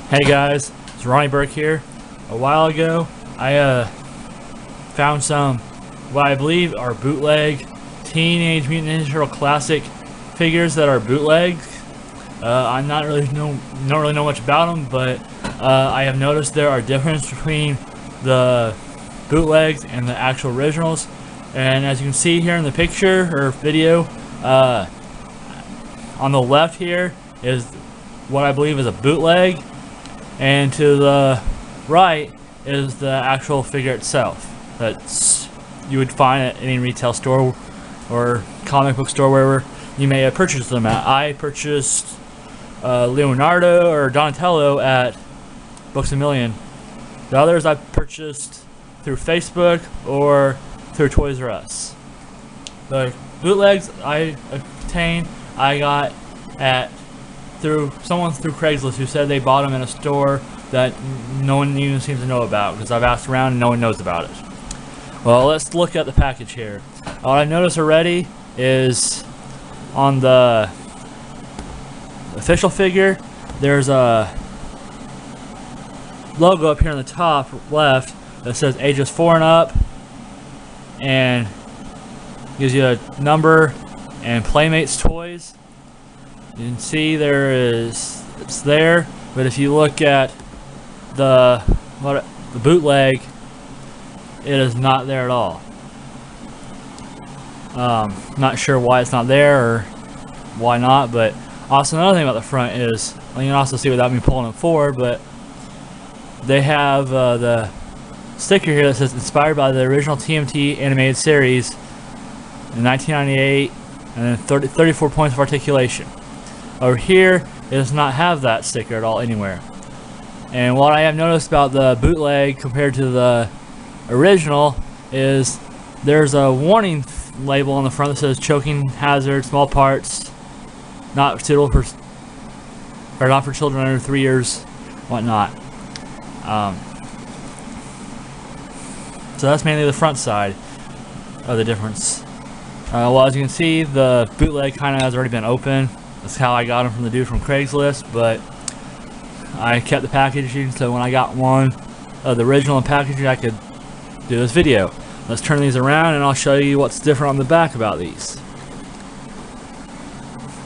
Hey guys, it's Ronnie Burke here. A while ago, I found some what I believe are bootleg Teenage Mutant Ninja Turtle classic figures that are bootlegs. I'm don't really know much about them, but I have noticed there are differences between the bootlegs and the actual originals. And as you can see here in the picture or video, on the left here is what I believe is a bootleg, and to the right is the actual figure itself that you would find at any retail store or comic book store, wherever you may have purchased them at. I purchased Leonardo or Donatello at Books A Million. The others I purchased through Facebook or through Toys R Us. The bootlegs I obtained, I got through Craigslist who said they bought them in a store that no one even seems to know about, because I've asked around and no one knows about it. Well, let's look at the package here. What I noticed already is on the official figure, there's a logo up here on the top left that says ages 4 and up, and gives you a number and Playmates toys. You can see it's there, but if you look at the bootleg, it is not there at all. Not sure why it's not there or why not, but also another thing about the front is, well, you can also see without me pulling it forward, but they have the sticker here that says inspired by the original TMT animated series in 1998, and then 34 points of articulation. Over here, it does not have that sticker at all anywhere. And what I have noticed about the bootleg compared to the original is there's a warning label on the front that says choking hazard, small parts, not suitable for, or not for children under 3 years, whatnot. So that's mainly the front side of the difference. Well, as you can see, the bootleg kind of has already been open. That's how I got them from the dude from Craigslist, but I kept the packaging, so when I got one of the original packaging, I could do this video. Let's turn these around and I'll show you what's different on the back about these.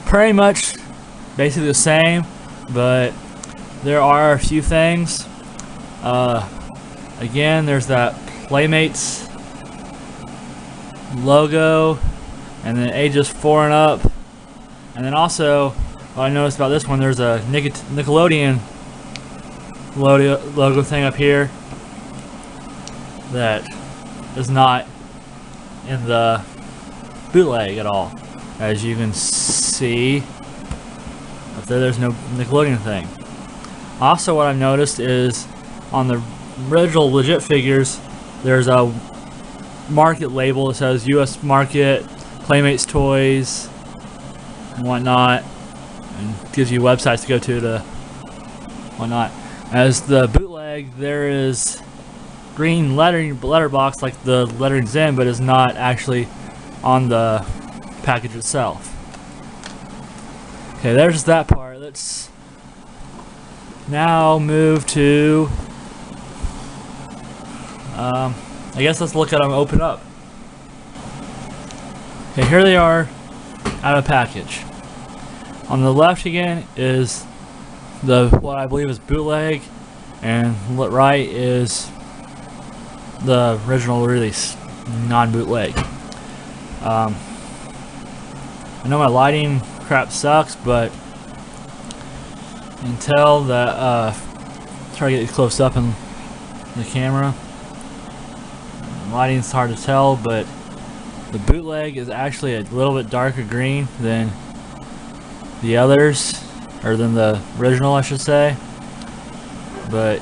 Pretty much basically the same, but there are a few things. Again, there's that Playmates logo, and then ages 4 and up. And then also, what I noticed about this one, there's a Nickelodeon logo thing up here that is not in the bootleg at all. As you can see up there, there's no Nickelodeon thing. Also, what I've noticed is on the original legit figures, there's a market label that says US market, Playmates toys, and whatnot, and gives you websites to go to whatnot. As the bootleg, there is green letterbox like the lettering's in, but is not actually on the package itself. Okay, there's that part. Let's now move to I guess let's look at them open up. Okay, here they are out of package. On the left again is what I believe is bootleg, and right is the original release, non-bootleg. I know my lighting crap sucks, but you can tell that try to get close up in the camera. Lighting's hard to tell, but the bootleg is actually a little bit darker green than the others, or than the original, I should say. But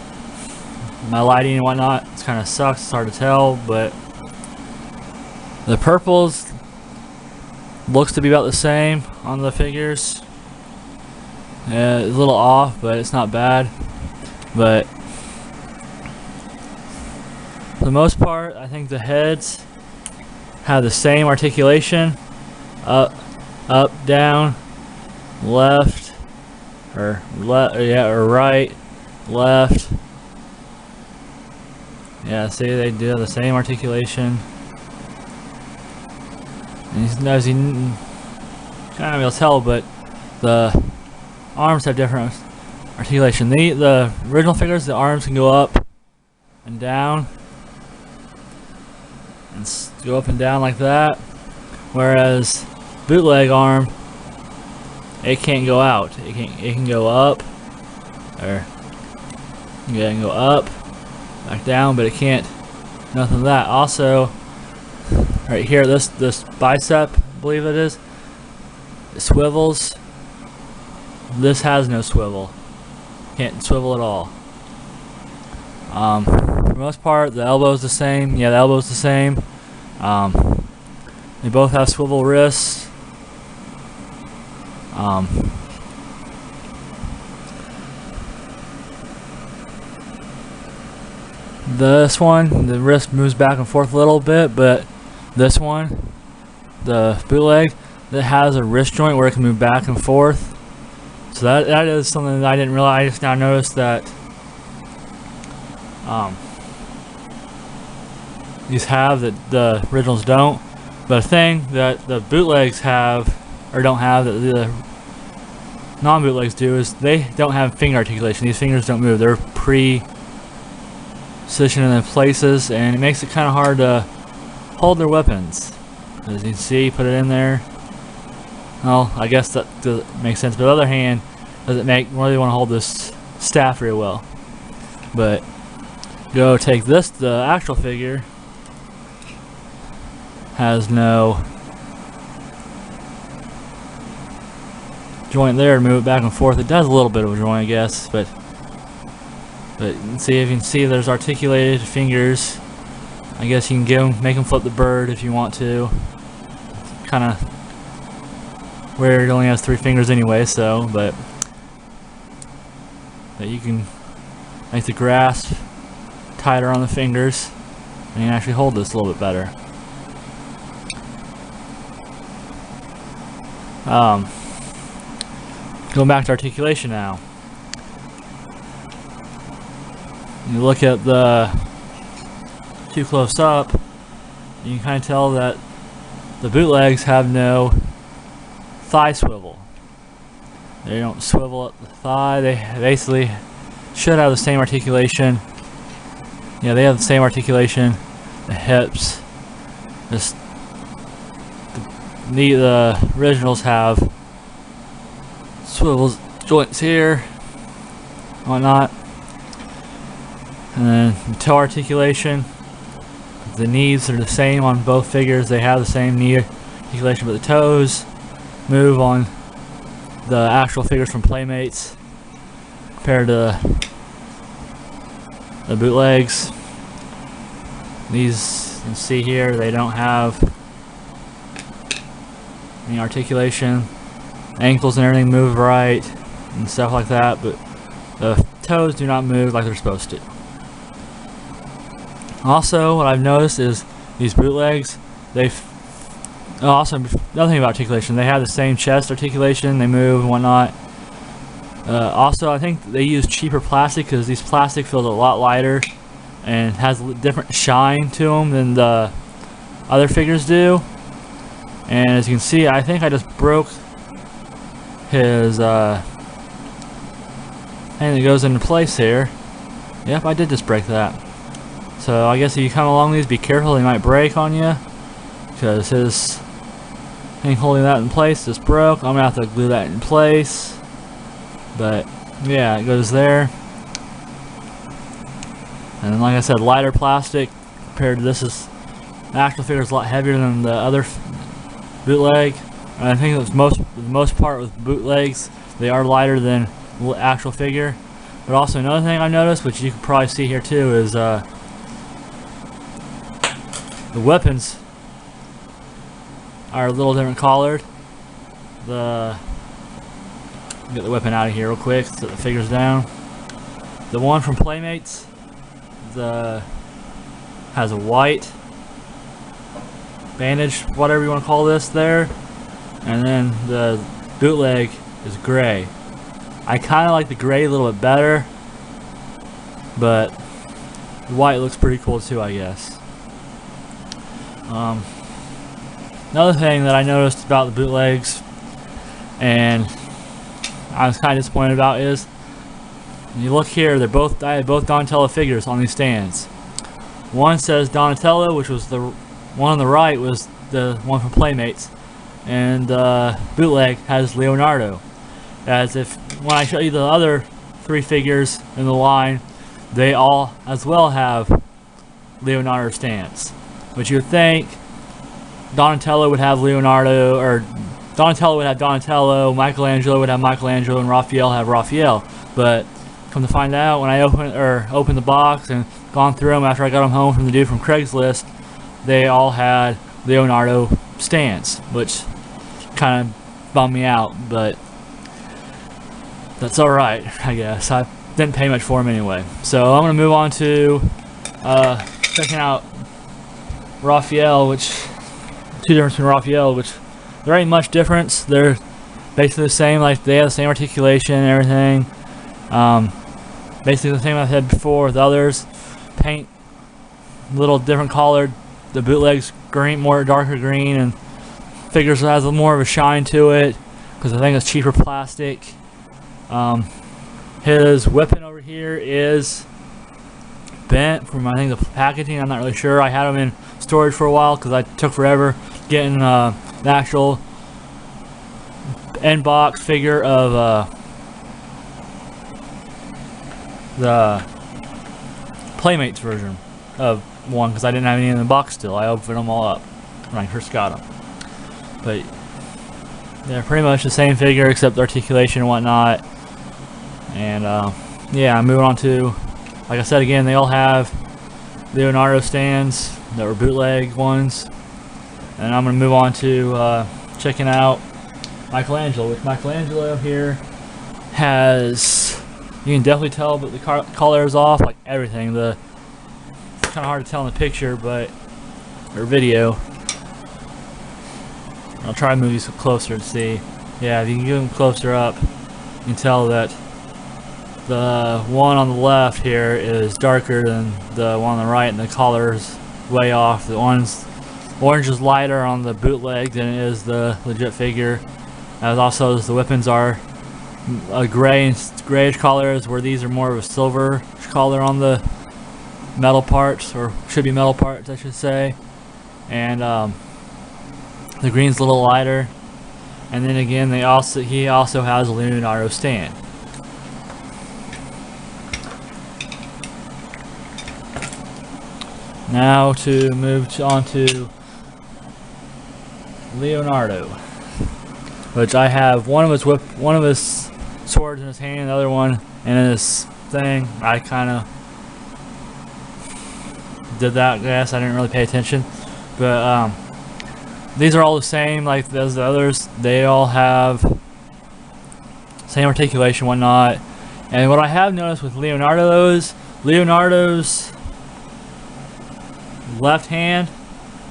my lighting and whatnot, it kind of sucks. It's hard to tell, but the purples looks to be about the same on the figures. It's a little off, but it's not bad. But for the most part, I think the heads have the same articulation. Up, down, left, or right, left. Yeah, see, they do the same articulation. And as you kind of be able to tell, but the arms have different articulation. The original figures, the arms can go up and down, and go up and down like that. Whereas bootleg arm, it can't go out. It can go up, or yeah, it can go up, back down, but it can't. Nothing of that. Also, right here, this bicep, I believe it is, it swivels. This has no swivel. Can't swivel at all. For the most part, the elbow's the same. Yeah, the elbow's the same. They both have swivel wrists. This one, the wrist moves back and forth a little bit, but this one, the bootleg, that has a wrist joint where it can move back and forth. So that is something that I didn't realize. I just now noticed that these have that the originals don't. But a thing that the bootlegs have or don't have that the non-bootlegs do is they don't have finger articulation. These fingers don't move. They're pre-positioned in places, and it makes it kind of hard to hold their weapons. As you can see, put it in there. Well, I guess that makes sense. But on the other hand, does it really want to hold this staff very well? But go take this, the actual figure has no joint there to move it back and forth. It does a little bit of a joint, I guess, but see, if you can see, there's articulated fingers. I guess you can make them flip the bird if you want to. Kind of where it only has 3 fingers anyway, so but you can make the grasp tighter on the fingers, and you can actually hold this a little bit better. Going back to articulation now. You look at the too close up, you can kind of tell that the bootlegs have no thigh swivel. They don't swivel at the thigh. They basically should have the same articulation. Yeah, they have the same articulation. The hips. Just the originals have swivels joints here, whatnot. And then the toe articulation. The knees are the same on both figures. They have the same knee articulation, but the toes move on the actual figures from Playmates compared to the bootlegs. These, you can see here, they don't have any articulation. Ankles and everything move right and stuff like that, but the toes do not move like they're supposed to. Also, what I've noticed is these bootlegs, also another thing about articulation, they have the same chest articulation, they move and whatnot. Also, I think they use cheaper plastic because these plastic feels a lot lighter and has a different shine to them than the other figures do. And as you can see, I think I just broke his thing that goes into place here. Yep, I did just break that. So I guess if you come along these, be careful, they might break on you, because his thing holding that in place just broke. I'm gonna have to glue that in place, but yeah, it goes there. And like I said, lighter plastic compared to this. The actual figure is a lot heavier than the other bootleg. And I think it's the most part with bootlegs, they are lighter than the actual figure. But also another thing I noticed, which you can probably see here too, is the weapons are a little different colored. Get the weapon out of here real quick, set the figures down. The one from Playmates has a white bandage, whatever you want to call this there, and then the bootleg is gray. I kind of like the gray a little bit better, but the white looks pretty cool too, I guess. Another thing that I noticed about the bootlegs, and I was kind of disappointed about, is when you look here, I had both Donatello figures on these stands. One says Donatello, which was the one on the right was the one from Playmates, and bootleg has Leonardo. As if when I show you the other 3 figures in the line, they all as well have Leonardo stands. But you would think Donatello would have Leonardo, or Donatello would have Donatello, Michelangelo would have Michelangelo, and Raphael have Raphael. But come to find out, when I opened the box and gone through them after I got them home from the dude from Craigslist, they all had Leonardo stands, which kind of bummed me out, but that's alright, I guess. I didn't pay much for them anyway. So I'm going to move on to checking out Raphael, two differences between Raphael, which there ain't much difference. They're basically the same, like they have the same articulation and everything. Basically the same I've had before with others. Paint a little different colored. The bootleg's green, more darker green, and figures has more of a shine to it because I think it's cheaper plastic. His weapon over here is bent from, I think, the packaging. I'm not really sure. I had him in storage for a while because I took forever getting the actual end box figure of the Playmates version of one, because I didn't have any in the box still. I opened them all up when I first got them. But they're pretty much the same figure except the articulation and whatnot. And yeah, I'm moving on to, like I said again, they all have Leonardo stands that were bootleg ones. And I'm going to move on to checking out Michelangelo, which Michelangelo here has, you can definitely tell, but the color is off, like everything. It's kind of hard to tell in the picture, or video. I'll try to move these closer to see. Yeah, if you can get them closer up, you can tell that the one on the left here is darker than the one on the right, and the color's way off. The orange is lighter on the bootleg than it is the legit figure. As also as the weapons are a grayish colors, where these are more of a silver color on the metal parts, or should be metal parts, I should say. And the green's a little lighter. And then again, he also has a Leonardo stand. Now to move on to Leonardo, which I have one of his swords in his hand, the other one in his thing. I kind of did that, I guess. I didn't really pay attention, but these are all the same, like as the others. They all have same articulation, whatnot. And what I have noticed with Leonardo's left hand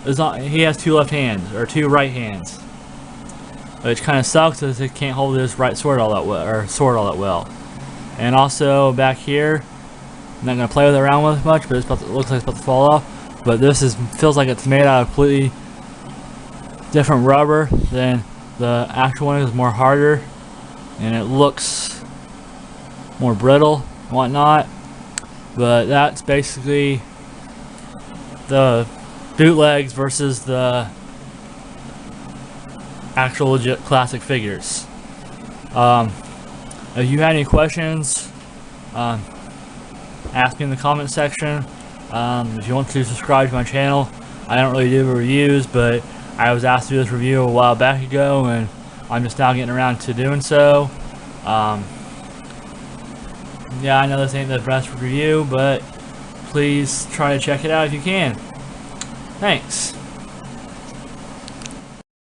is not, he has 2 left hands, or 2 right hands, which kind of sucks as he can't hold his right sword all that well, And also back here, I'm not gonna play with it around with much, but it looks like it's about to fall off. But this feels like it's made out of completely different rubber than the actual one. Is more harder, and it looks more brittle and whatnot. But that's basically the bootlegs versus the actual legit classic figures. If you had any questions, ask me in the comment section. If you want to subscribe to my channel, I don't really do reviews, but I was asked to do this review a while back ago, and I'm just now getting around to doing so. Yeah, I know this ain't the best review, but please try to check it out if you can. Thanks.